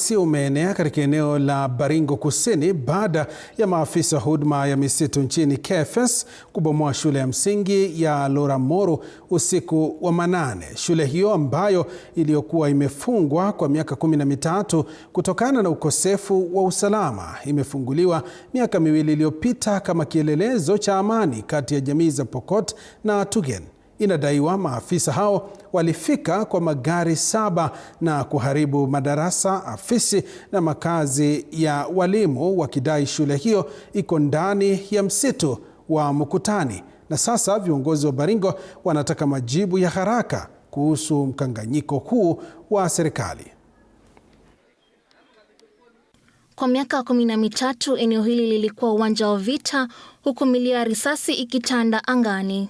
wasiwasi umeenea katika eneo la Baringo Kusini baada ya maafisa huduma ya misitu nchini KFS kubomoa shule ya msingi ya Loramoro usiku wa manane. Shule hiyo ambayo iliyokuwa imefungwa kwa miaka 13 kutokana na ukosefu wa usalama imefunguliwa miaka 2 iliyopita kama kielelezo cha amani kati ya jamii za Pokot na Tugen. Inadaiwa maafisa hao walifika kwa magari 7 na kuharibu madarasa, afisi na makazi ya walimu, wakidai shule hiyo iko ndani ya msitu wa Mukutani. Na sasa viongozi wa Baringo wanataka majibu ya haraka kuhusu mkanganyiko huu wa serikali. Kwa miaka 13 eneo hili lilikuwa uwanja wa vita, huku milio ya risasi ikitanda angani.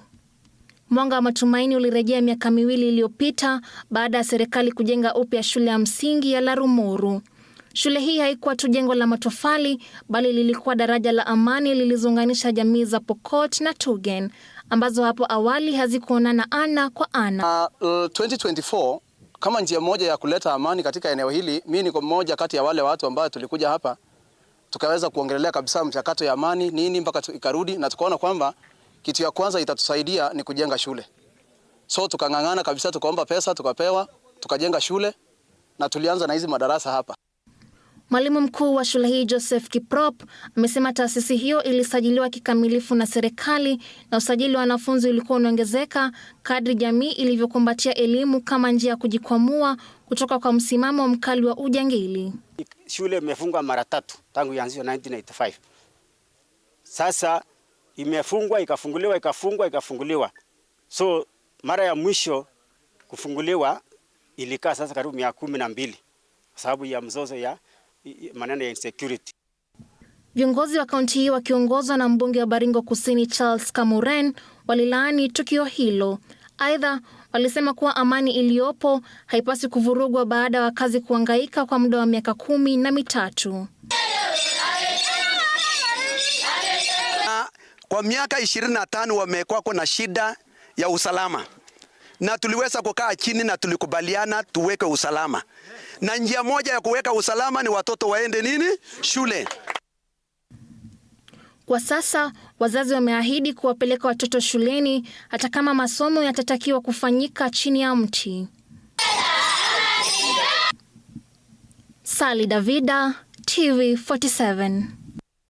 Mwanga wa matumaini ulirejea miaka 2 iliyopita baada ya serikali kujenga upya shule ya msingi ya Loramoro. Shule hii haikuwa tu jengo la matofali, bali lilikuwa daraja la amani lilizounganisha jamii za Pokot na Tugen ambazo hapo awali hazikuonana ana kwa ana. 2024 kama njia moja ya kuleta amani katika eneo hili, mimi niko mmoja kati ya wale watu ambao tulikuja hapa tukaweza kuongelea kabisa mchakato ya amani nini mpaka ikarudi, na tukaona kwamba kitu ya kwanza itatusaidia ni kujenga shule. So tukang'ang'ana kabisa, tukaomba pesa, tukapewa, tukajenga shule na tulianza na hizi madarasa hapa. Mwalimu mkuu wa shule hii Joseph Kiprop amesema taasisi hiyo ilisajiliwa kikamilifu na serikali na usajili wa wanafunzi ulikuwa unaongezeka kadri jamii ilivyokumbatia elimu kama njia ya kujikwamua kutoka kwa msimamo mkali wa ujangili. Shule imefungwa mara 3 tangu ianzishwe 1985. Sasa imefungwa ikafunguliwa, ikafungwa ikafunguliwa. So mara ya mwisho kufunguliwa ilikaa sasa karibu miaka 12 kwa sababu ya mzozo ya maneno ya insecurity. Viongozi wa kaunti hii wakiongozwa na mbunge wa Baringo Kusini Charles Kamuren walilaani tukio hilo. Aidha, walisema kuwa amani iliyopo haipaswi kuvurugwa baada ya wakazi kuhangaika kwa muda wa miaka 13. Kwa miaka 25 wamekuwa na shida ya usalama, na tuliweza kukaa chini na tulikubaliana tuweke usalama, na njia moja ya kuweka usalama ni watoto waende shule. Kwa sasa wazazi wameahidi kuwapeleka watoto shuleni hata kama masomo yatatakiwa kufanyika chini ya mti. Sally Davida, TV 47.